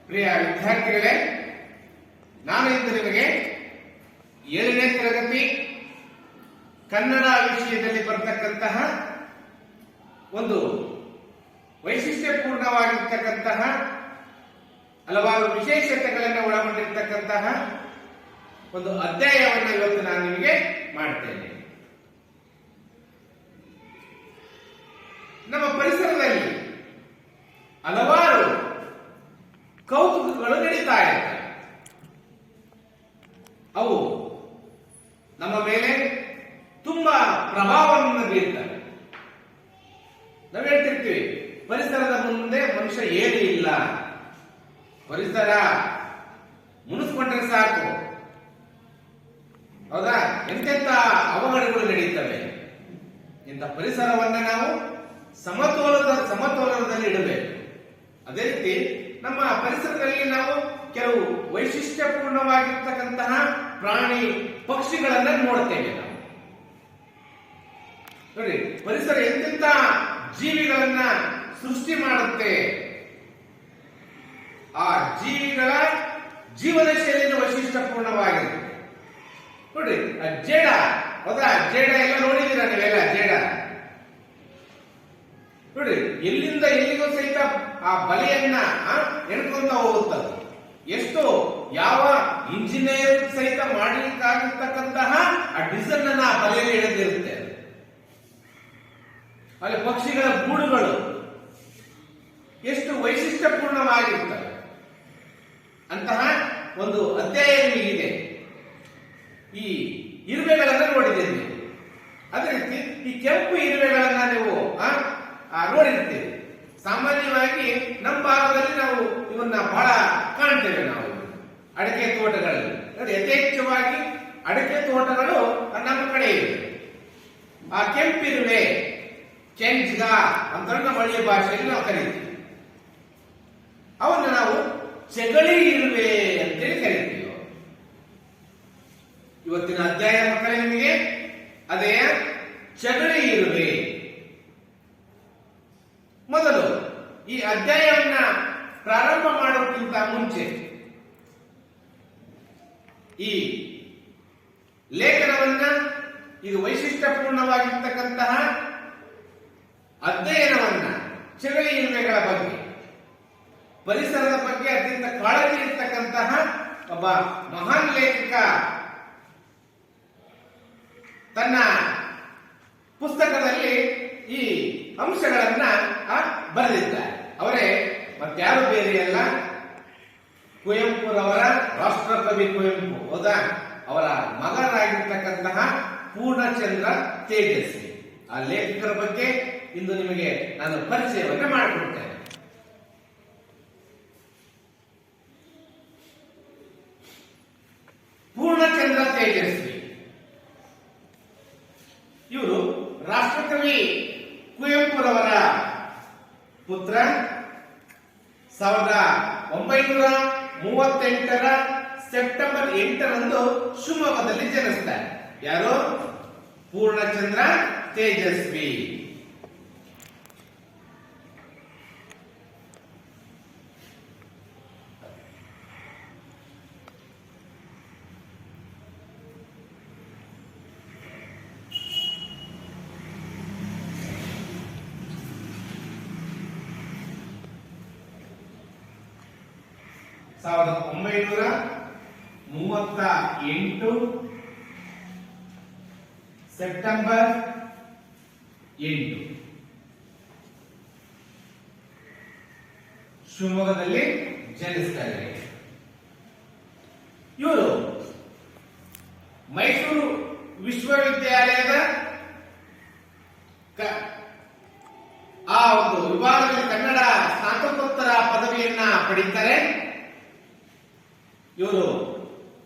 ಪ್ರಿಯ ವಿದ್ಯಾರ್ಥಿಗಳೇ, ನಾನು ಇಂದು ನಿಮಗೆ 7ನೇ ತರಗತಿ ಕನ್ನಡ ವಿಷಯದಲ್ಲಿ ಬರತಕ್ಕಂತಹ ಒಂದು ವೈಶಿಷ್ಟ್ಯಪೂರ್ಣವಾಗಿರ್ತಕ್ಕಂತಹ ಹಲವಾರು ವಿಶೇಷತೆಗಳನ್ನು ಒಳಗೊಂಡಿರ್ತಕ್ಕಂತಹ ಒಂದು ಅಧ್ಯಾಯವನ್ನು ಇವತ್ತು ನಾನು ನಿಮಗೆ ಮಾಡ್ತೇನೆ. ನಮ್ಮ ಪರಿಸರದಲ್ಲಿ ಹಲವಾರು ಕೌತುಕಗಳು ನಡೀತಾ ಇರ್ತವೆ. ಅವು ನಮ್ಮ ಮೇಲೆ ತುಂಬಾ ಪ್ರಭಾವವನ್ನು ಬೀರ್ತವೆ. ನಾವು ಹೇಳ್ತಿರ್ತೀವಿ, ಪರಿಸರದ ಮುಂದೆ ಮನುಷ್ಯ ಏನೂ ಇಲ್ಲ, ಪರಿಸರ ಮುನಿಸ್ಕೊಂಡ್ರೆ ಸಾಕು. ಹೌದಾ? ಎಂತೆಂತ ಅವಘಡಗಳು ನಡೀತವೆ. ಇಂಥ ಪರಿಸರವನ್ನ ನಾವು ಸಮತೋಲನದಲ್ಲಿ ಇಡಬೇಕು. ಅದೇ ರೀತಿ ನಮ್ಮ ಪರಿಸರದಲ್ಲಿ ನಾವು ಕೆಲವು ವೈಶಿಷ್ಟ್ಯಪೂರ್ಣವಾಗಿರ್ತಕ್ಕಂತಹ ಪ್ರಾಣಿ ಪಕ್ಷಿಗಳನ್ನ ನೋಡ್ತೇವೆ. ನಾವು ನೋಡಿ, ಪರಿಸರ ಎಂತೆಂತ ಜೀವಿಗಳನ್ನ ಸೃಷ್ಟಿ ಮಾಡುತ್ತೆ. ಆ ಜೀವಿಗಳ ಜೀವನ ಶೈಲಿನ ವೈಶಿಷ್ಟ್ಯಪೂರ್ಣವಾಗಿರುತ್ತೆ. ನೋಡಿ, ಜೇಡ, ಹೌದಾ? ಜೇಡ ಎಲ್ಲ ನೋಡಿದೀರ ನೀವೆಲ್ಲ? ಜೇಡ ನೋಡಿ, ಎಲ್ಲಿಂದ ಎಲ್ಲಿಗೂ ಸಹಿತ ಆ ಬಲೆಯನ್ನ ಎಣ್ಕೊಂತ ಹೋಗುತ್ತದೆ. ಎಷ್ಟು ಯಾವ ಇಂಜಿನಿಯರ್ ಸಹಿತ ಮಾಡಲಿಕ್ಕಾಗಿರ್ತಕ್ಕಂತಹ ಆ ಡಿಸೈನ್ ಅನ್ನ ಆ ಬಲೆಯಲ್ಲಿ ಎಳೆದಿರುತ್ತೆ. ಅಲ್ಲಿ ಪಕ್ಷಿಗಳ ಗೂಡುಗಳು ಎಷ್ಟು ವೈಶಿಷ್ಟ್ಯಪೂರ್ಣವಾಗಿರ್ತವೆ. ಅಂತಹ ಒಂದು ಅಧ್ಯಾಯ ಇದೆ. ಈ ಇರುವೆಗಳನ್ನ ನೋಡಿದ್ದೇನೆ. ಅದೇ ರೀತಿ ಈ ಕೆಂಪು ಇರುವೆಗಳನ್ನ ನೀವು ನೋಡಿರ್ತೀವಿ. ಸಾಮಾನ್ಯವಾಗಿ ನಮ್ಮ ಭಾಗದಲ್ಲಿ ನಾವು ಇವನ್ನ ಬಹಳ ಕಾಣ್ತೇವೆ. ನಾವು ಅಡಿಕೆ ತೋಟಗಳಲ್ಲಿ ಯಥೇಚ್ಛವಾಗಿ ಅಡಿಕೆ ತೋಟಗಳು ನಮ್ಮ ಕಡೆ ಇವೆ. ಆ ಕೆಂಪಿರುವೆ, ಕೆಂಜ್ಗ ಅಂತ ನಮ್ಮ ಹಳ್ಳಿಯ ಭಾಷೆಯಲ್ಲಿ ನಾವು ಕರೀತೀವಿ. ಅವನ್ನ ನಾವು ಚಗಳಿ ಇರುವೆ ಅಂತೇಳಿ ಕರಿತೀವಿ. ಇವತ್ತಿನ ಅಧ್ಯಾಯ ಮಕ್ಕಳೇ ನಿಮಗೆ ಅದೇ ಚಗಳಿ ಇರುವೆ. ಮೊದಲು ಈ ಅಧ್ಯಾಯವನ್ನ ಪ್ರಾರಂಭ ಮಾಡೋಕ್ಕಿಂತ ಮುಂಚೆ ಈ ಲೇಖನವನ್ನ, ಇದು ವೈಶಿಷ್ಟ್ಯಪೂರ್ಣವಾಗಿರ್ತಕ್ಕಂತಹ ಅಧ್ಯಯನವನ್ನ, ಚಗಳಿ ಇರುವೆಗಳ ಬಗ್ಗೆ, ಪರಿಸರದ ಬಗ್ಗೆ ಅತ್ಯಂತ ಕಾಳಜಿ ಇರ್ತಕ್ಕಂತಹ ಒಬ್ಬ ಮಹಾನ್ ಲೇಖಕ ತನ್ನ ಪುಸ್ತಕದಲ್ಲಿ ಈ ಅಂಶಗಳನ್ನ ಬರೆದಿದ್ದಾರೆ. ಅವರೇ ಮತ್ತಾರು ಬೇರೆಯಲ್ಲ, ಕುವೆಂಪುರವರ ರಾಷ್ಟ್ರಕವಿ ಕುವೆಂಪು, ಹೌದಾ? ಅವರ ಮಗನಾಗಿರ್ತಕ್ಕಂತಹ ಪೂರ್ಣಚಂದ್ರ ತೇಜಸ್ವಿ. ಆ ಲೇಖಕರ ಬಗ್ಗೆ ಇಂದು ನಿಮಗೆ ನಾನು ಪರಿಚಯವನ್ನ ಮಾಡಿಕೊಡ್ತೇನೆ. ಪೂರ್ಣಚಂದ್ರ ತೇಜಸ್ವಿ ಇವರು ರಾಷ್ಟ್ರಕವಿ ಕುವೆಂಪುರವರ ಪುತ್ರ. 1938 ಸೆಪ್ಟೆಂಬರ್ 8 ಶಿವಮೊಗ್ಗದಲ್ಲಿ ಜನಿಸ್ತಾರೆ. ಯಾರು? ಪೂರ್ಣಚಂದ್ರ ತೇಜಸ್ವಿ. ಸಾವಿರದ 1938 ಸೆಪ್ಟೆಂಬರ್ 8 ಶಿವಮೊಗ್ಗದಲ್ಲಿ ಜನಿಸ್ತಾರೆ. ಇವರು ಮೈಸೂರು ವಿಶ್ವವಿದ್ಯಾಲಯದ ಆ ಒಂದು ವಿಭಾಗದಲ್ಲಿ ಕನ್ನಡ ಸ್ನಾತಕೋತ್ತರ ಪದವಿಯನ್ನ ಪಡೀತಾರೆ. ಇವರು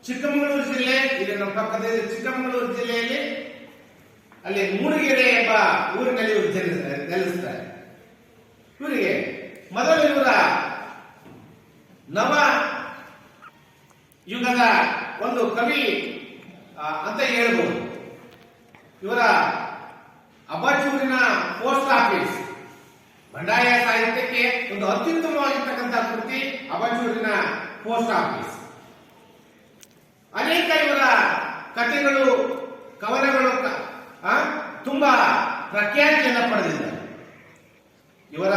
ಚಿಕ್ಕಮಗಳೂರು ಜಿಲ್ಲೆ, ಇದು ನಮ್ಮ ಪಕ್ಕದ ಚಿಕ್ಕಮಗಳೂರು ಜಿಲ್ಲೆಯಲ್ಲಿ ಅಲ್ಲಿ ಮೂಡಿಗೆರೆ ಎಂಬ ಊರಿನಲ್ಲಿ ಇವರು ನೆಲೆಸ್ತಾರೆ. ಇವರಿಗೆ ಮೊದಲು ಇವರ ನವ ಯುಗದ ಒಂದು ಕವಿ ಅಂತ ಹೇಳ್ಬೋದು. ಇವರ ಅಬಚೂರಿನ ಪೋಸ್ಟ್ ಆಫೀಸ್ ಬಂಡಾಯ ಸಾಹಿತ್ಯಕ್ಕೆ ಒಂದು ಅತ್ಯುತ್ತಮವಾಗಿರ್ತಕ್ಕಂತಹ ಕೃತಿ ಅಬಚೂರಿನ ಪೋಸ್ಟ್ ಆಫೀಸ್. ಅನೇಕ ಇವರ ಕಥೆಗಳು, ಕವನಗಳು ತುಂಬಾ ಪ್ರಖ್ಯಾತಿಯನ್ನು ಪಡೆದಿದ್ದಾರೆ. ಇವರ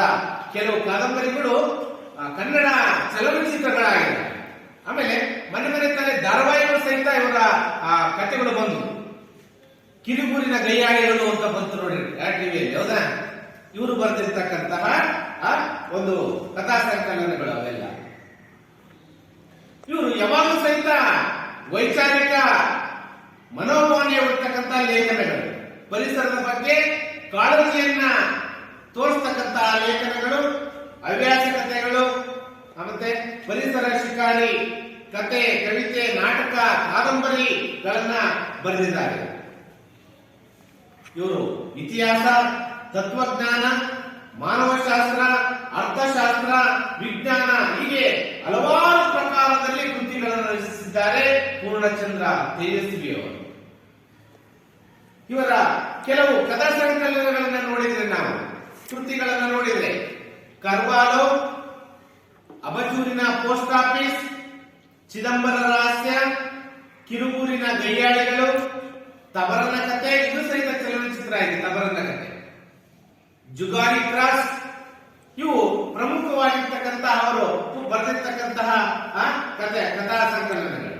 ಕೆಲವು ಕಾದಂಬರಿಗಳು ಕನ್ನಡ ಚಲನಚಿತ್ರಗಳಾಗಿವೆ. ಆಮೇಲೆ ಮನೆ ತಾನೇ ಧಾರಾವಾಹಿಗಳು ಸಹಿತ ಇವರ ಕಥೆಗಳು ಬಂದು, ಕಿರುಗೂರಿನ ಗೈಯಾಳಿಗಳು ಅಂತ ಬಂತು ನೋಡಿ ಟಿವಿಯಲ್ಲಿ, ಹೌದಾ? ಇವರು ಬರೆದಿರ್ತಕ್ಕಂತಹ ಒಂದು ಕಥಾ ಸಂಕಲನಗಳು ಅವೆಲ್ಲ. ಇವರು ಯಾವಾಗಲೂ ಸಹಿತ ವೈಚಾರಿಕ ಮನೋಭಾವನೆ ಇರ್ತಕ್ಕಂತಹ ಲೇಖನಗಳು, ಪರಿಸರದ ಬಗ್ಗೆ ಕಾಳಜಿಯನ್ನ ತೋರಿಸ್ತಕ್ಕಂತಹ ಲೇಖನಗಳು, ಹವ್ಯಾಸ ಕಥೆಗಳು, ಮತ್ತೆ ಪರಿಸರ ಶಿಕಾರಿ ಕತೆ, ಕವಿತೆ, ನಾಟಕ, ಕಾದಂಬರಿಗಳನ್ನ ಬರೆದಿದ್ದಾರೆ. ಇವರು ಇತಿಹಾಸ, ತತ್ವಜ್ಞಾನ, ಮಾನವಶಾಸ್ತ್ರ, ಅರ್ಥಶಾಸ್ತ್ರ, ವಿಜ್ಞಾನ ಹೀಗೆ ಹಲವಾರು ಪ್ರಕಾರದಲ್ಲಿ ಕೃತಿಗಳನ್ನು ರಚಿಸಿದ್ದಾರೆ ಪೂರ್ಣಚಂದ್ರ ತೇಜಸ್ವಿಯವರು. ಇವರ ಕೆಲವು ಕಥಾ ಸಂಕಲನಗಳನ್ನ ನೋಡಿದ್ರೆ, ನಾವು ಕೃತಿಗಳನ್ನ ನೋಡಿದ್ರೆ, ಕರ್ವಾಲೋ, ಅಬಚೂರಿನ ಪೋಸ್ಟ್ ಆಫೀಸ್, ಚಿದಂಬರ ರಹಸ್ಯ, ಕಿರುಗೂರಿನ ಗೈಯಾಳಿಗಳು, ತಬರನ ಕತೆ, ಇದು ಸಹಿತ ಚಲನಚಿತ್ರ ಆಗಿದೆ, ತಬರನ ಕತೆ, ಜುಗಾರಿ ಕ್ರಾಸ್, ಇವು ಪ್ರಮುಖವಾಗಿರ್ತಕ್ಕಂತಹ ಅವರು ಬರೆದಿರ್ತಕ್ಕಂತಹ ಕಥಾ ಸಂಕಲನಗಳು.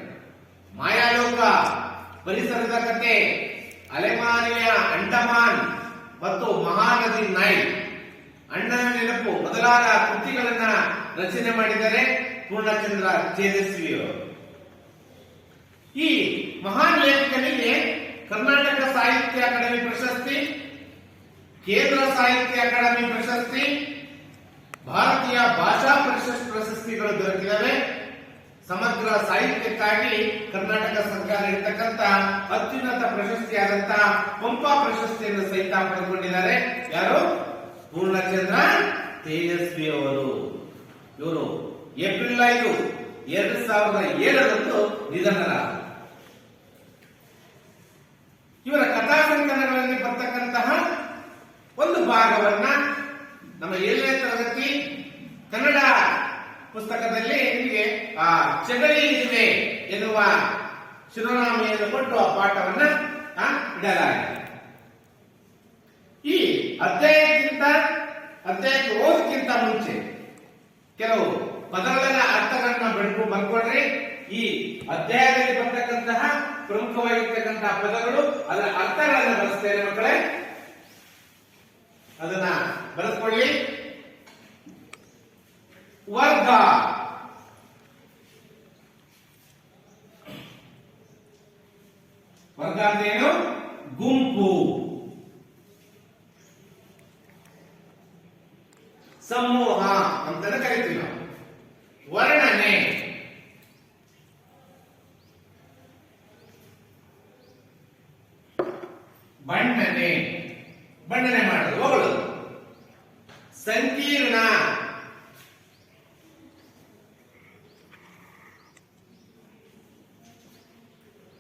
ಮಾಯಾಲೋಕ, ಪರಿಸರದ ಕತೆ, ಅಲೆಮಾರಿಯ ಅಂಡಮಾನ್ ಮತ್ತು ಮಹಾನದಿ ನೈಲ್, ಅಣ್ಣನ ನೆನಪು ಮೊದಲಾದ ಕೃತಿಗಳನ್ನ ರಚನೆ ಮಾಡಿದ್ದಾರೆ ಪೂರ್ಣಚಂದ್ರ ತೇಜಸ್ವಿಯವರು. ಈ ಮಹಾನ್ ಲೇಖಕನಿಗೆ ಕರ್ನಾಟಕ ಸಾಹಿತ್ಯ ಅಕಾಡೆಮಿ ಪ್ರಶಸ್ತಿ, ಕೇಂದ್ರ ಸಾಹಿತ್ಯ ಅಕಾಡೆಮಿ ಪ್ರಶಸ್ತಿ, ಭಾರತೀಯ ಭಾಷಾ ಪರಿಷತ್ ಪ್ರಶಸ್ತಿಗಳು ದೊರಕಿದವೆ. ಸಮಗ್ರ ಸಾಹಿತ್ಯಕ್ಕಾಗಿ ಕರ್ನಾಟಕ ಸರ್ಕಾರ ಇರತಕ್ಕಂತ ಅತ್ಯುನ್ನತ ಪ್ರಶಸ್ತಿಯಾದಂತಹ ಪಂಪ ಪ್ರಶಸ್ತಿಯನ್ನು ಸಹಿತ ಪಡೆದುಕೊಂಡಿದ್ದಾರೆ. ಯಾರು? ಪೂರ್ಣಚಂದ್ರ ತೇಜಸ್ವಿ ಅವರು. ಇವರು ಏಪ್ರಿಲ್ 5, 2007 ನಿಧನರಾದರು. ಇವರ ಕಥಾ ಸಂಕಲನಗಳಲ್ಲಿ ಬರ್ತಕ್ಕಂತಹ ಒಂದು ಭಾಗವನ್ನ ನಮ್ಮ 7ನೇ ತರಗತಿ ಕನ್ನಡ ಪುಸ್ತಕದಲ್ಲಿ ನಿಮಗೆ ಚಗಳಿ ಇರುವೆ ಎನ್ನುವ ಶಿರೋನಾಮೆಯನ್ನು ಕೊಟ್ಟು ಆ ಪಾಠವನ್ನ ಇಡಲಾಗಿದೆ. ಈ ಅಧ್ಯಾಯಕ್ಕೆ ಓದಕ್ಕಿಂತ ಮುಂಚೆ ಕೆಲವು ಪದಗಳ ಅರ್ಥಗಳನ್ನ ಬರ್ಕೊಂಡ್ರೆ, ಈ ಅಧ್ಯಾಯದಲ್ಲಿ ಬರ್ತಕ್ಕಂತಹ ಪ್ರಮುಖವಾಗಿರ್ತಕ್ಕಂತಹ ಪದಗಳು, ಅದರ ಅರ್ಥಗಳನ್ನು ಬರೆಸ್ತೇನೆ ಮಕ್ಕಳೇ, ಅದನ್ನ ಬರೆದುಕೊಳ್ಳಿ. ವರ್ಗ, ವರ್ಗ ಅಂದ್ರೇನು? ಗುಂಪು. ಸಮೂಹ ಅಂತಾನೆ ಕರಿತೀವಿ ನಾವು. ವರ್ಣನೆ, ಬಣ್ಣನೆ, ಬಣ್ಣನೆ ಮಾಡೋದು, ಹೊಗಳೋದು. ಸಂಕೀರ್ಣ,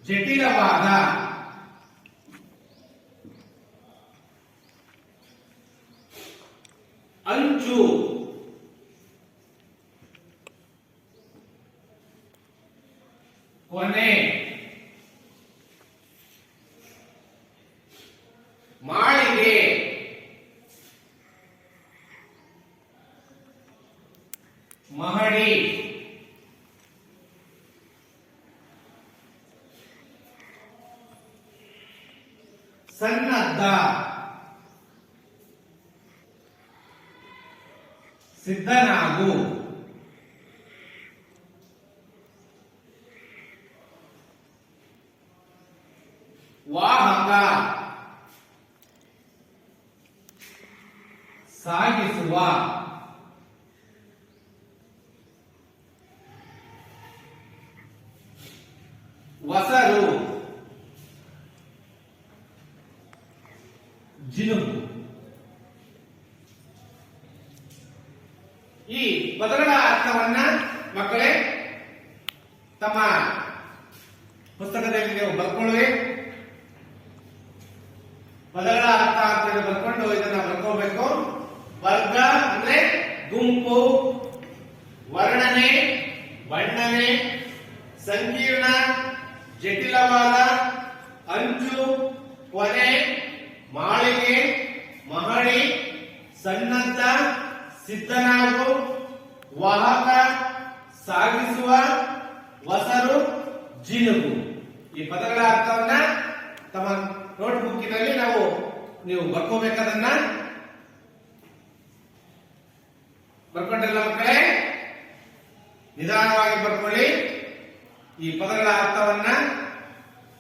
ಜಟಿಲವಾದ, ಅಂಚು, ಕೊನೆ, ಮಾಳಿಗೆ, ಮಹಡಿ, ಸನ್ನದ್ಧ, ಸಿದ್ಧನಾಗು, ವಾಹಕ, ಸಾಗಿಸುವ, ವಸರು, ಜಿನುಗು. ಈ ಪದಗಳ ಅರ್ಥವನ್ನ ಮಕ್ಕಳೇ ತಮ್ಮ ಪುಸ್ತಕದಲ್ಲಿ ನೀವು ಬರ್ಕೊಳ್ಳಿ. ಪದಗಳ ಅರ್ಥ ಅಂತ ಬರ್ಕೊಂಡು ಇದನ್ನ ಬರ್ಕೋಬೇಕು. ವರ್ಗ ಅಂದ್ರೆ ಗುಂಪು, ವರ್ಣನೆ ಬಣ್ಣನೆ, ಸಂಕೀರ್ಣ ಜಟಿಲವಾದ, ಅಂಚು ಕೊನೆ, ಮಾಳಿಗೆ ಮಹಡಿ, ಸನ್ನದ್ಧ ಸಿದ್ಧನಾಗು, ವಾಹಕ ಸಾಗಿಸುವ, ವಸರು ಜಿನುಗು. ಈ ಪದಗಳ ಅರ್ಥವನ್ನ ತಮ್ಮ ನೋಟ್ಬುಕ್ಕಿನಲ್ಲಿ ನೀವು ಬರ್ಕೋಬೇಕದನ್ನ. ಬರ್ಕೊಂಡ್ರಲ್ಲ ಮಕ್ಕಳೇ? ನಿಧಾನವಾಗಿ ಬರ್ಕೊಳ್ಳಿ ಈ ಪದಗಳ ಅರ್ಥವನ್ನ.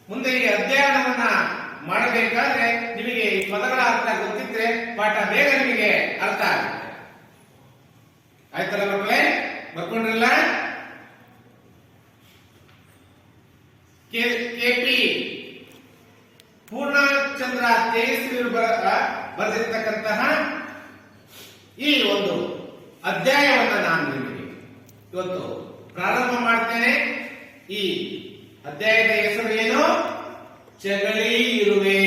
ಮುಂದೆ ಈ ಅಧ್ಯಯನವನ್ನ ಮಾಡಬೇಕಾದ್ರೆ ನಿಮಗೆ ಈ ಪದಗಳ ಅರ್ಥ ಗೊತ್ತಿದ್ರೆ ಪಾಠ ಬೇಗ ನಿಮಗೆ ಅರ್ಥ ಆಗುತ್ತೆ. ಆಯ್ತಲ್ಲ ಮಕ್ಕಳೇ? ಬರ್ಕೊಂಡ್ರಲ್ಲ? ಕೆಪಿ ಪೂರ್ಣಚಂದ್ರ ತೇಜಸ್ವಿ ಬರೆದಿರ್ತಕ್ಕಂತಹ ಈ ಒಂದು ಅಧ್ಯಾಯವನ್ನ ನಾನು ನಿಮಗೆ ಇವತ್ತು ಪ್ರಾರಂಭ ಮಾಡ್ತೇನೆ. ಈ ಅಧ್ಯಾಯದ ಹೆಸರು ಏನು? ಚಗಳಿ ಇರುವೆ.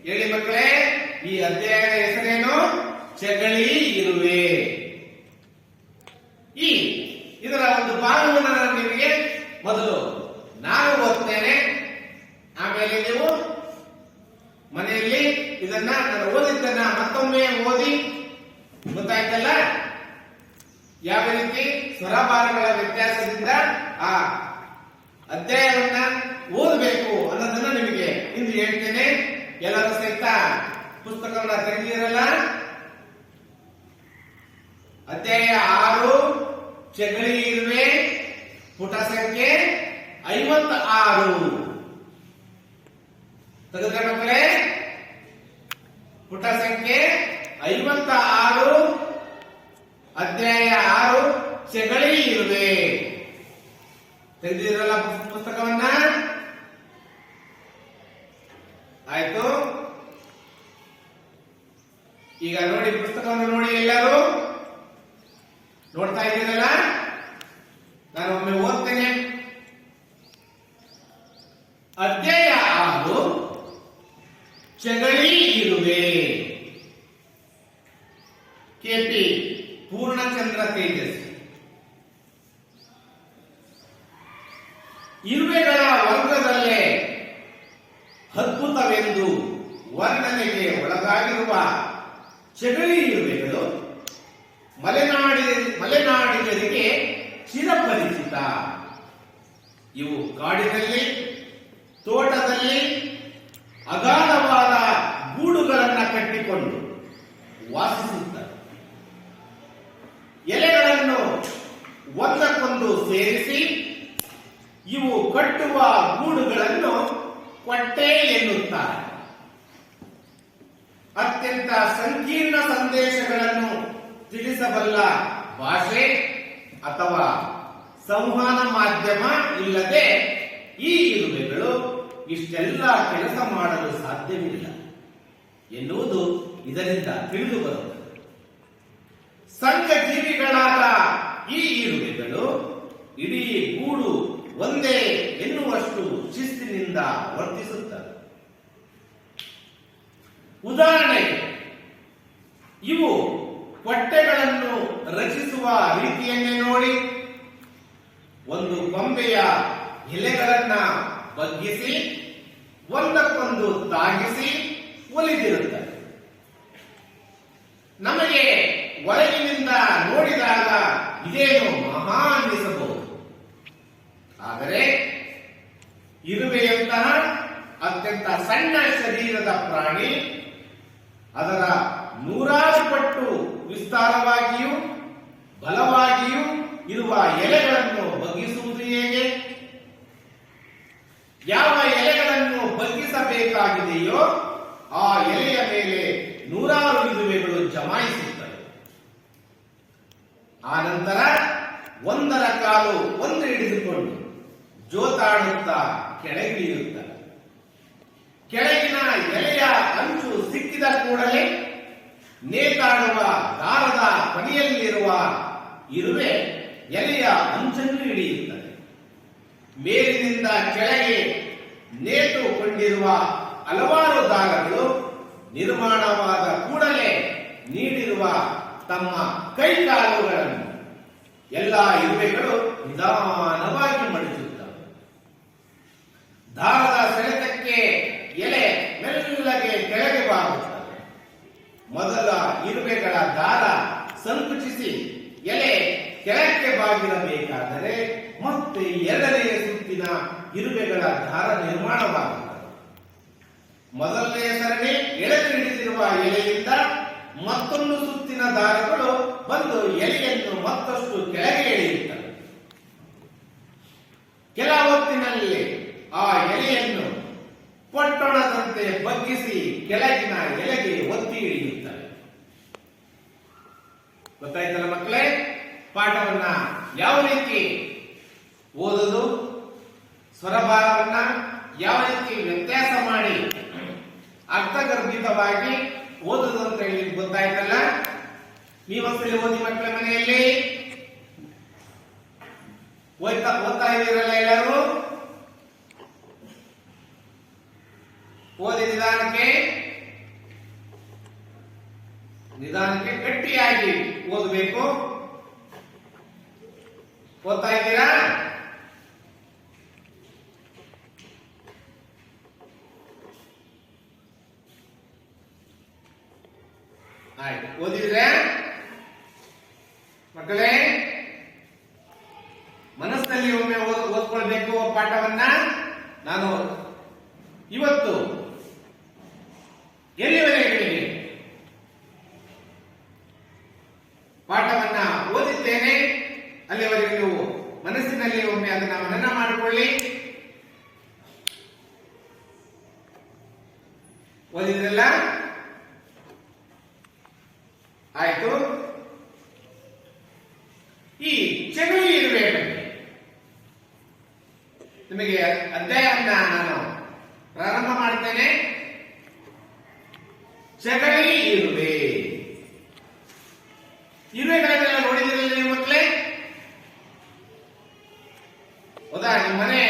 ಹೇಳಿ ಮಕ್ಕಳೇ, ಈ ಅಧ್ಯಾಯದ ಹೆಸರೇನು? ಚಗಳಿ ಇರುವೆ. ಇದರ ಒಂದು ಭಾಗವನ್ನು ನಾನು ನಿಮಗೆ ಮೊದಲು ನಾನು ಓದ್ತೇನೆ, ಆಮೇಲೆ ನೀವು ಮನೆಯಲ್ಲಿ ಇದನ್ನ ನಾನು ಓದಿದ್ದನ್ನ ಮತ್ತೊಮ್ಮೆ ಓದಿ. ಗೊತ್ತಾಯ್ತಲ್ಲ ಯಾವ ರೀತಿ ಸ್ವರಭಾರಗಳ ವ್ಯತ್ಯಾಸದಿಂದ ಆ ಅಧ್ಯಾಯವನ್ನ ಓದಬೇಕು ಅನ್ನೋದನ್ನ ನಿಮಗೆ ಇಂದು ಹೇಳ್ತೇನೆ. ಎಲ್ಲರೂ ಸಹಿತ ಪುಸ್ತಕವನ್ನ ತೆಗೆದಿರಲ್ಲ. ಅಧ್ಯಾಯ 6 ಚಗಳಿ ಇರುವೆ, ಪುಟ ಸಂಖ್ಯೆ 56. ತೆಗೆದ್ರೆ ಮಕ್ಕಳೇ, ಪುಟ ಸಂಖ್ಯೆ 56, ಅಧ್ಯಾಯ 6 ಚಗಳಿ ಇರುವೆ. ತೆಗೆದಿರಲ್ಲ ಪುಸ್ತಕವನ್ನ? ಆಯ್ತು. ಈಗ ನೋಡಿ, ಪುಸ್ತಕವನ್ನು ನೋಡಿ. ಎಲ್ಲರೂ ನೋಡ್ತಾ ಇದ್ದೀರಲ್ಲ? ನಾನು ಒಮ್ಮೆ ಓದ್ತೇನೆ. ಅಧ್ಯಾಯ 6 ಚಗಳಿ ಇರುವೆ. ಕೆಪಿ ಪೂರ್ಣಚಂದ್ರ ತೇಜಸ್ವಿ. ಇರುವೆಗಳ ವರ್ಗದಲ್ಲೇ ಅದ್ಭುತವೆಂದು ವರ್ಣನೆಗೆ ಒಳಗಾಗಿರುವ ಚಗಳಿ ಇರುವೆಗಳು ಮಲೆನಾಡಿಗರಿಗೆ ಚಿರಪರಿಚಿತ. ಇವು ಕಾಡಿನಲ್ಲಿ, ತೋಟದಲ್ಲಿ ಅಗಾಧವಾದ ಗೂಡುಗಳನ್ನು ಕಟ್ಟಿಕೊಂಡು ವಾಸಿಸುತ್ತವೆ. ಎಲೆಗಳನ್ನು ಒಂದಕ್ಕೊಂದು ಸೇರಿಸಿ ಇವು ಕಟ್ಟುವ ಗೂಡುಗಳನ್ನು ಕೊಟ್ಟೆ ಎನ್ನುತ್ತಾರೆ. ಅತ್ಯಂತ ಸಂಕೀರ್ಣ ಸಂದೇಶಗಳನ್ನು ತಿಳಿಸಬಲ್ಲ ಭಾಷೆ ಅಥವಾ ಸಂವಹನ ಮಾಧ್ಯಮ ಇಲ್ಲದೆ ಈ ಇರುವೆಗಳು ಇಷ್ಟೆಲ್ಲ ಕೆಲಸ ಮಾಡಲು ಸಾಧ್ಯವಿಲ್ಲ ಎನ್ನುವುದು ಇದರಿಂದ ತಿಳಿದು ಬರುತ್ತದೆ. ಸಂಘ ಜೀವಿಗಳಾದ ಈ ಇರುವೆಗಳು ಇಡೀ ಗೂಡು ಒಂದೇ ಎನ್ನುವಷ್ಟು ಶಿಸ್ತಿನಿಂದ ವರ್ತಿಸುತ್ತವೆ. ಉದಾಹರಣೆಗೆ, ಇವು ಕೊಟ್ಟೆಗಳನ್ನು ರಚಿಸುವ ರೀತಿಯನ್ನೇ ನೋಡಿ. ಒಂದು ಕೊಂಬೆಯ ಎಲೆಗಳನ್ನ ಬಗ್ಗಿಸಿ ಒಂದಕ್ಕೊಂದು ತಾಗಿಸಿ ಒಲಿದಿರುತ್ತವೆ. ನಮಗೆ ಹೊರಗಿನಿಂದ ನೋಡಿದಾಗ ಇದೇನು ಮಹಾ ಅನ್ನಿಸಬಹುದು. ಆದರೆ ಇರುವೆಯಂತಹ ಅತ್ಯಂತ ಸಣ್ಣ ಶರೀರದ ಪ್ರಾಣಿ ಅದರ 100 ಪಟ್ಟು ವಿಸ್ತಾರವಾಗಿಯೂ ಬಲವಾಗಿಯೂ ಇರುವ ಎಲೆಗಳನ್ನು ಬಗ್ಗಿಸುವುದು ಹೇಗೆ? ಯಾವ ಎಲೆಗಳನ್ನು ಬಗ್ಗಿಸಬೇಕಾಗಿದೆಯೋ ಆ ಎಲೆಯ ಮೇಲೆ 100 ಇರುವೆಗಳು ಜಮಾಯಿಸುತ್ತವೆ. ಆ ನಂತರ ಒಂದರ ಕಾಲು ಒಂದು ಹಿಡಿದುಕೊಂಡು ಜೋತಾಡುತ್ತಾ ಕೆಳಗಿಳಿಯುತ್ತವೆ. ಕೆಳಗಿನ ಎಲೆಯ ಅಂಚು ಸಿಕ್ಕಿದ ಕೂಡಲೇ ನೇತಾಡುವ ದಾರದ ಕೊನೆಯಲ್ಲಿರುವ ಇರುವೆ ಎಲೆಯ ಅಂಚನ್ನು ಹಿಡಿಯುತ್ತದೆ. ಮೇಲಿನಿಂದ ಕೆಳಗೆ ನೇತುಕೊಂಡಿರುವ ಹಲವಾರು ದಾರಗಳು ನಿರ್ಮಾಣವಾದ ಕೂಡಲೇ ನೀಡಿರುವ ತಮ್ಮ ಕೈಕಾಲುಗಳನ್ನು ಎಲ್ಲ ಇರುವೆಗಳು ನಿಧಾನವಾಗಿ ಮಡಿಸುತ್ತವೆ. ದಾರದ ಸೆಳೆತಕ್ಕೆ ಎಲೆ ಮೆಲ್ಲಗೆ ಕೆಳಗೆ ಬಾಗುತ್ತದೆ. ಮೊದಲ ಇರುವೆಗಳ ದಾರ ಸಂಕುಚಿಸಿ ಎಲೆ ಕೆಳಕ್ಕೆ ಬಾಗಿರಬೇಕಾದರೆ ಮತ್ತೆ ಎರಡನೆಯ ಸುತ್ತಿನ ಇರುವೆಗಳ ದಾರ ನಿರ್ಮಾಣವಾಗುತ್ತದೆ. ಮೊದಲನೆಯ ಸರಣಿ ಎಳೆದು ಹಿಡಿದಿರುವ ಎಲೆಯಿಂದ ಮತ್ತೊಂದು ಸುತ್ತಿನ ದಾರಗಳು ಬಂದು ಎಲೆಯನ್ನು ಮತ್ತಷ್ಟು ಕೆಳಗೆ ಎಳೆಯುತ್ತವೆ. ಕೆಲ ಹೊತ್ತಿನಲ್ಲಿ ಆ ಎಲೆಯನ್ನು ಪೊಟ್ಟಣದಂತೆ ಬಗ್ಗಿಸಿ ಕೆಳಗಿನ ಎಲೆಗೆ ಒತ್ತಿ ಹಿಡಿಯುತ್ತವೆ. ಗೊತ್ತಾಯ್ತಲ್ಲ ಮಕ್ಕಳೇ? ಪಾಠವನ್ನ ಯಾವ ರೀತಿ ಓದುದು, ಸ್ವರಭಾರವನ್ನ ಯಾವ ರೀತಿ ವ್ಯತ್ಯಾಸ ಮಾಡಿ ಅರ್ಥಗರ್ಭಿತವಾಗಿ ಓದುದು ಅಂತ ಹೇಳಿ ಗೊತ್ತಾಯ್ತಲ್ಲ? ನೀವೊಂದ್ಸಲಿ ಓದಿ ಮಕ್ಕಳ ಮನೆಯಲ್ಲಿ ಓದ್ತಾ ಇದ್ದೀರಲ್ಲ ಎಲ್ಲರೂ? ಓದಿ ನಿಧಾನಕ್ಕೆ ಗಟ್ಟಿಯಾಗಿ ಓದಬೇಕು. ಓದ್ತಾ ಇದ್ದೀರಾ? ಆಯ್ತು, ಓದಿದ್ರೆ ಮಕ್ಕಳೇ ಮನಸ್ಸಿನಲ್ಲಿ ಒಮ್ಮೆ ಓದ್ಕೊಳ್ಬೇಕು ಪಾಠವನ್ನ. ನಾನು ಇವತ್ತು ಎಲ್ಲಿವರೆಗೆ ಪಾಠವನ್ನ ಓದಿದ್ದೇನೆ ಅಲ್ಲಿವರೆಗೆ ನೀವು ಮನಸ್ಸಿನಲ್ಲಿ ಒಮ್ಮೆ ಅದನ್ನ ಮನನ ಮಾಡಿಕೊಳ್ಳಿ. ಓದಿದ್ರಲ್ಲ? ಆಯ್ತು. ಈ ಚಗಳಿ ಇರುವೆ ಬಗ್ಗೆ ನಿಮಗೆ ಅಧ್ಯಾಯವನ್ನ ನಾನು ಪ್ರಾರಂಭ ಮಾಡ್ತೇನೆ. ಚಗಳಿ ಇರುವೆ, ಇರುವೆಗಳನ್ನೆಲ್ಲ ನೋಡಿದಿರಲಿಲ್ಲ ನೀವು ಮಕ್ಕಳೇ? ಹೌದಾ? ನಿಮ್ಮ ಮನೆ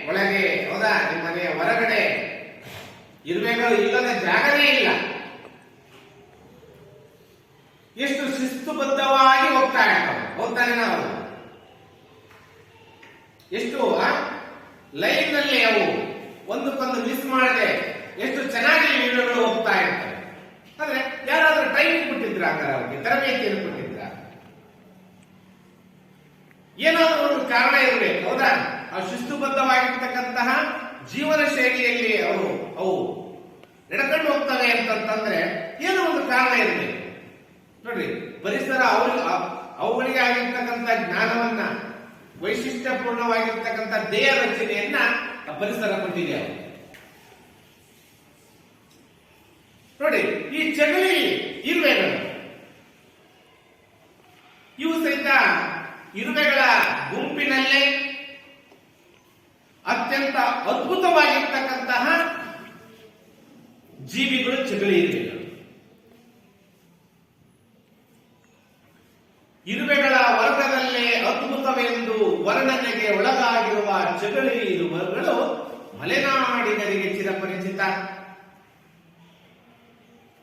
ಒಳಗೆ, ಹೌದಾ, ನಿಮ್ಮ ಮನೆಯ ಹೊರಗಡೆ ಇರುವೆಗಳು ಇಲ್ಲದ ಜಾಗವೇ ಇಲ್ಲ. ಎಷ್ಟು ಶಿಸ್ತುಬದ್ಧವಾಗಿ ಹೋಗ್ತಾ ಇರ್ತಾವೆ, ಹೋಗ್ತಾನೆ ನಾವು ಎಷ್ಟು ಲೈನ್ ನಲ್ಲಿ ಅವು ಒಂದಕ್ಕೊಂದು ಮಿಸ್ ಮಾಡದೆ ಎಷ್ಟು ಚೆನ್ನಾಗಿ ಇರುವೆಗಳು ಹೋಗ್ತಾ ಇರ್ತವೆ. ಆದ್ರೆ ಯಾರಾದ್ರೂ ಟ್ರೈನಿಂಗ್ ಕೊಟ್ಟಿದ್ರ, ಅವ್ರಿಗೆ ತರಬೇತಿಯನ್ನು ಕೊಟ್ಟಿದ್ರ? ಏನಾದ್ರೂ ಒಂದು ಕಾರಣ ಇರಬೇಕು, ಹೌದಾ? ಆ ಶಿಸ್ತುಬದ್ಧವಾಗಿರ್ತಕ್ಕಂತಹ ಜೀವನ ಶೈಲಿಯಲ್ಲಿ ಅವು ಎಡಕೊಂಡು ಹೋಗ್ತವೆ ಅಂತಂದ್ರೆ ಏನೋ ಒಂದು ಕಾರಣ ಇರಬೇಕು. ನೋಡ್ರಿ, ಪರಿಸರ ಅವುಗಳಿಗೆ ಆಗಿರ್ತಕ್ಕಂಥ ಜ್ಞಾನವನ್ನ, ವೈಶಿಷ್ಟ್ಯಪೂರ್ಣವಾಗಿರ್ತಕ್ಕಂಥ ದೇಹ ರಚನೆಯನ್ನ ಪರಿಸರ ಕೊಟ್ಟಿದೆ. ನೋಡಿ, ಈ ಚಗಳಿ ಇರುವೆಗಳು ಇವು ಸಹಿತ ಇರುವೆಗಳ ಗುಂಪಿನಲ್ಲೇ ಅತ್ಯಂತ ಅದ್ಭುತವಾಗಿರ್ತಕ್ಕಂತಹ ಜೀವಿಗಳು ಚಗಳಿ ಇರುವೆಗಳು. ಇರುವೆಗಳ ವರ್ಗದಲ್ಲೇ ಅದ್ಭುತವೆಂದು ವರ್ಣನೆಗೆ ಒಳಗಾಗಿರುವ ಚಗಳಿ ಇರುವೆಗಳು ಮಲೆನಾಡಿಗರಿಗೆ ಚಿರಪರಿಚಿತ.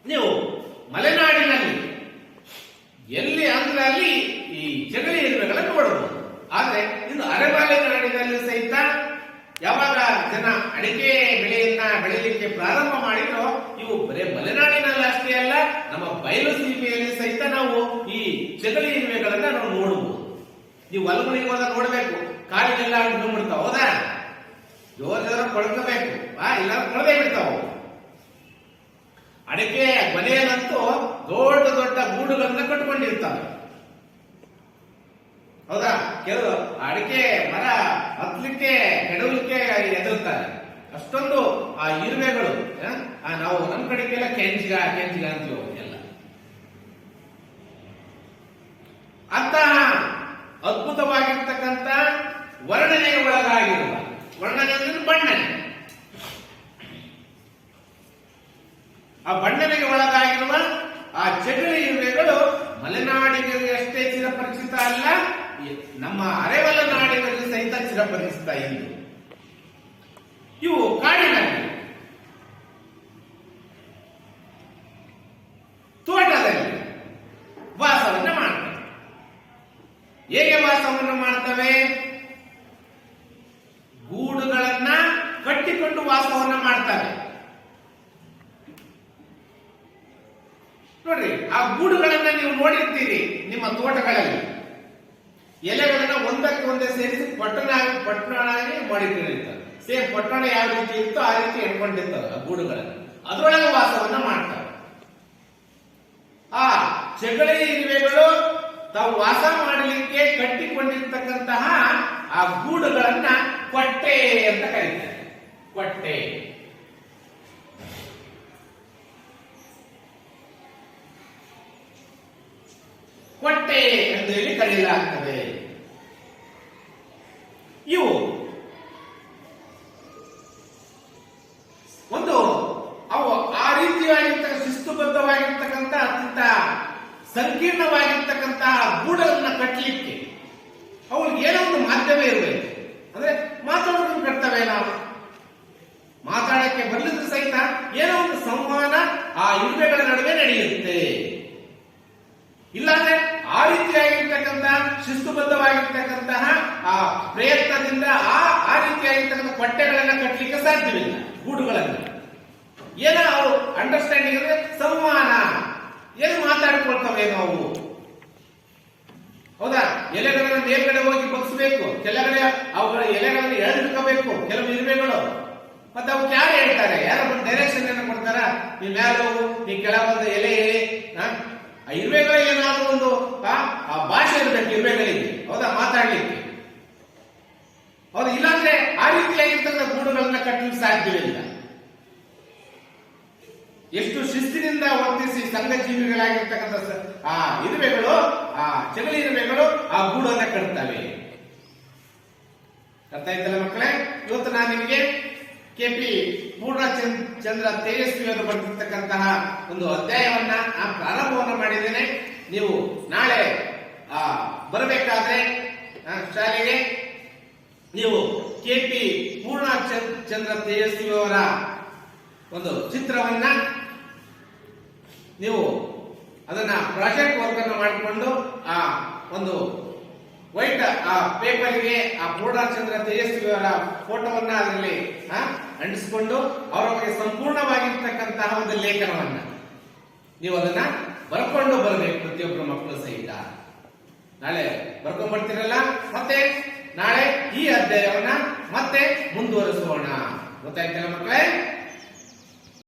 ನೀವು ಮಲೆನಾಡಿನಲ್ಲಿ ಎಲ್ಲಿ ಅಂದ್ರೆ ಅಲ್ಲಿ ಈ ಚಗಳಿ ಇರುವೆಗಳನ್ನು ನೋಡಬಹುದು. ಆದ್ರೆ ಇನ್ನು ಅರೆಮಲೆನಾಡಿನಲ್ಲಿ ಸಹಿತ ಯಾವಾಗ ಜನ ಅಡಿಕೆ ಬೆಳೆಯನ್ನ ಬೆಳೆಯಲಿಕ್ಕೆ ಪ್ರಾರಂಭ ಮಾಡಿದ್ರು, ಇವು ಬರೇ ಮಲೆನಾಡಿನಲ್ಲಿ ಅಷ್ಟೇ ಅಲ್ಲ, ನಮ್ಮ ಬಯಲು ಸೀಮೆಯಲ್ಲಿ ಸಹಿತ ನಾವು ಈ ಚಗಳಿ ಇರುವೆಗಳನ್ನ ನಾವು ನೋಡಬಹುದು. ನೀವು ಹೊಲಗಳಿಗೆ ಹೋದಾಗ ನೋಡ್ಬೇಕು, ಕಾಲಿಗೆಲ್ಲ ಬಿಡ್ತಾವ, ಹೌದಾ? ಜೋರ ಕೊಳ್ಕೋಬೇಕು, ಇಲ್ಲ ಕೊಳದೆ ಬಿಡ್ತಾವ. ಅಡಿಕೆ ಮನೆಯಲ್ಲಂತೂ ದೊಡ್ಡ ದೊಡ್ಡ ಗೂಡುಗಳನ್ನ ಕಟ್ಕೊಂಡಿರ್ತಾವೆ, ಹೌದಾ? ಕೆಲವು ಅಡಿಕೆ ಮರ ಹತ್ಲಿಕ್ಕೆ ಕೆಡವಲಿಕ್ಕೆ ಎದುರುತ್ತಾರೆ. ಅಷ್ಟೊಂದು ಆ ಇರುವೆಗಳು. ನಾವು ನಮ್ಮ ಕಡೆಗೆಲ್ಲ ಕೆಂಚಿಗ ಅಂತೀವಿ ಎಲ್ಲ. ಅಂತಹ ಅದ್ಭುತವಾಗಿರ್ತಕ್ಕಂಥ ವರ್ಣನೆಗೆ ಒಳಗಾಗಿರುವ, ವರ್ಣನೆ ಅಂದ್ರೆ ಬಣ್ಣನೆ, ಆ ಬಣ್ಣನೆಗೆ ಒಳಗಾಗಿರುವ ಆ ಚಗಳಿ ಇರುವೆಗಳು ಮಲೆನಾಡಿಗರಿಗೆ ಅಷ್ಟೇ ಚಿರಪರಿಚಿತ ಅಲ್ಲ, ನಮ್ಮ ಅರೆಮಲೆನಾಡಿಗರಿಗೆ ಸಹಿತ ಚಿರಪರಿಚಿತ. ಎಂದು ಇವು ಕಾಡಿನಲ್ಲಿ, ತೋಟದಲ್ಲಿ ಹೇಗೆ ವಾಸವನ್ನು ಮಾಡ್ತವೆ? ಗೂಡುಗಳನ್ನ ಕಟ್ಟಿಕೊಂಡು ವಾಸವನ್ನ ಮಾಡ್ತವೆ. ನೋಡ್ರಿ, ಆ ಗೂಡುಗಳನ್ನ ನೀವು ನೋಡಿರ್ತೀರಿ ನಿಮ್ಮ ತೋಟಗಳಲ್ಲಿ. ಎಲೆಗಳನ್ನ ಒಂದಕ್ಕೆ ಒಂದೇ ಸೇರಿಸಿ ಪಟ್ಟಣಾಗಿ ಮಾಡಿಕೊಂಡಿರ್ತಾರೆ. ಸೇಮ್ ಪಟ್ಟಣ ಯಾವ ರೀತಿ ಇತ್ತು ಆ ರೀತಿ ಇಟ್ಕೊಂಡಿರ್ತಾರೆ ಆ ಗೂಡುಗಳನ್ನು. ಅದರೊಳಗೆ ವಾಸವನ್ನ ಮಾಡ್ತಾರೆ. ಆ ಜಗಳಿ ಇರುವೆಗಳು ತಾವು ವಾಸ ಮಾಡಲಿಕ್ಕೆ ಕಟ್ಟಿಕೊಂಡಿರ್ತಕ್ಕಂತಹ ಆ ಗೂಡುಗಳನ್ನ ಕೊಟ್ಟೆ ಅಂತ ಕರೀತಾರೆ. ಕೊಟ್ಟೆ. ಕೊಟ್ಟೆ ಎಂದು ಹೇಳಿ ಕರೆಯಲಾಗ್ತದೆ. ಇವು ಒಂದು ಅವು ಆ ರೀತಿಯಾಗಿರ್ತಕ್ಕ ಶಿಸ್ತುಬದ್ಧವಾಗಿರ್ತಕ್ಕಂಥ ಅತ್ಯಂತ ಸಂಕೀರ್ಣವಾಗಿರ್ತಕ್ಕಂತಹ ಗೂಡನ್ನ ಕಟ್ಟಲಿಕ್ಕೆ ಅವ್ರಿಗೆ ಏನೋ ಒಂದು ಮಾಧ್ಯಮ ಇರಬೇಕು. ಅಂದ್ರೆ ಮಾತಾಡೋದನ್ನು ಕಟ್ತವೆ. ನಾವು ಮಾತಾಡಕ್ಕೆ ಬರ್ಲಿದ್ರು ಸಹಿತ ಏನೋ ಒಂದು ಸಂವಹನ ಆ ಇರುವೆಗಳ ನಡುವೆ ನಡೆಯುತ್ತೆ. ಇಲ್ಲಾಂದ್ರೆ ಆ ರೀತಿಯಾಗಿರ್ತಕ್ಕಂಥ ಶಿಸ್ತುಬದ್ಧವಾಗಿರ್ತಕ್ಕಂತಹ ಆ ಪ್ರಯತ್ನದಿಂದ ಆ ರೀತಿಯಾಗಿರ್ತಕ್ಕಂಥ ಕೊಟ್ಟೆಗಳನ್ನ ಕಟ್ಟಲಿಕ್ಕೆ ಸಾಧ್ಯವಿಲ್ಲ. ಗೂಡುಗಳನ್ನ ಏನೋ ಅವು ಅಂಡರ್ಸ್ಟ್ಯಾಂಡಿಂಗ್ ಅಂದ್ರೆ ಸಂವಹನ, ಏನು ಮಾತಾಡ್ಕೊಳ್ತವೆ ನಾವು. ಹೌದಾ? ಎಲೆಗಳನ್ನ ಮೇಲ್ಗಡೆ ಹೋಗಿ ಬಗ್ಸ್ಬೇಕು, ಕೆಳಗಡೆ ಅವುಗಳ ಎಲೆಗಳನ್ನು ಎಳೆದಿಟ್ಕೋಬೇಕು ಕೆಲವು ಇರುವೆಗಳು. ಮತ್ತೆ ಅವಕ್ಕೆ ಯಾರು ಹೇಳ್ತಾರೆ? ಯಾರೋ ಒಂದು ಡೈರೆಕ್ಷನ್ ಅನ್ನು ಕೊಡ್ತಾರ, ನೀ ಮೇಲೆ ಹೋಗು, ನೀ ಕೆಳಗೊಂದು ಎಲೆ ಎಲೆ. ಆ ಇರುವೆಗಳಿಗೆ ಏನಾದ್ರೂ ಒಂದು ಆ ಭಾಷೆ ಇರಬೇಕು ಇರುವೆಗಳಿಗೆ. ಹೌದಾ? ಮಾತಾಡ್ಲಿಕ್ಕೆ. ಹೌದು, ಇಲ್ಲಾಂದ್ರೆ ಆ ರೀತಿಯಾಗಿರ್ತಕ್ಕಂಥ ಗೂಡುಗಳನ್ನ ಕಟ್ಟಲಿಕ್ಕೆ ಸಾಧ್ಯವಿಲ್ಲ. ಎಷ್ಟು ಶಿಸ್ತಿನಿಂದ ವರ್ತಿಸಿ ಸಂಘಜೀವಿಗಳಾಗಿರ್ತಕ್ಕಂಥ ಆ ಇರುವೆಗಳು, ಆ ಜಗಲಿ ಇರುವೆಗಳು ಆ ಗೂಡನ್ನ ಕಟ್ತವೆ. ಅರ್ಥ ಆಯ್ತಲ್ಲ ಮಕ್ಕಳೇ? ಇವತ್ತು ನಾನು ನಿಮಗೆ ಕೆಪಿ ಪೂರ್ಣಚಂದ್ರ ತೇಜಸ್ವಿ ಅವರು ಬರೆದಿರ್ತಕ್ಕಂತಹ ಒಂದು ಅಧ್ಯಾಯವನ್ನ ಪ್ರಾರಂಭವನ್ನು ಮಾಡಿದ್ದೇನೆ. ನೀವು ನಾಳೆ ಬರಬೇಕಾದ್ರೆ ಶಾಲೆಗೆ ನೀವು ಕೆಪಿ ಪೂರ್ಣಚಂದ್ರ ತೇಜಸ್ವಿ ಅವರ ಒಂದು ಚಿತ್ರವನ್ನ ನೀವು ಅದನ್ನ ಪ್ರಾಜೆಕ್ಟ್ ವರ್ಕ್ ಅನ್ನು ಮಾಡಿಕೊಂಡು ಆ ಒಂದು ವೈಟ್ ಆ ಪೇಪರ್ಗೆ ಆ ಪೂರ್ಣಚಂದ್ರ ತೇಜಸ್ವಿ ಅವರ ಫೋಟೋವನ್ನ ಅದರಲ್ಲಿ ಅಂಟಿಸಿಕೊಂಡು ಅವರ ಬಗ್ಗೆ ಸಂಪೂರ್ಣವಾಗಿರ್ತಕ್ಕಂತಹ ಒಂದು ಲೇಖನವನ್ನ ನೀವು ಅದನ್ನ ಬರ್ಕೊಂಡು ಬರಬೇಕು. ಪ್ರತಿಯೊಬ್ಬರು ಮಕ್ಕಳು ಸಹಿತ ನಾಳೆ ಬರ್ಕೊಂಡ್ ಬರ್ತೀರಲ್ಲ. ಮತ್ತೆ ನಾಳೆ ಈ ಅಧ್ಯಾಯವನ್ನ ಮತ್ತೆ ಮುಂದುವರಿಸೋಣ. ಗೊತ್ತಾಯ್ತಲ್ಲ ಮಕ್ಕಳೇ?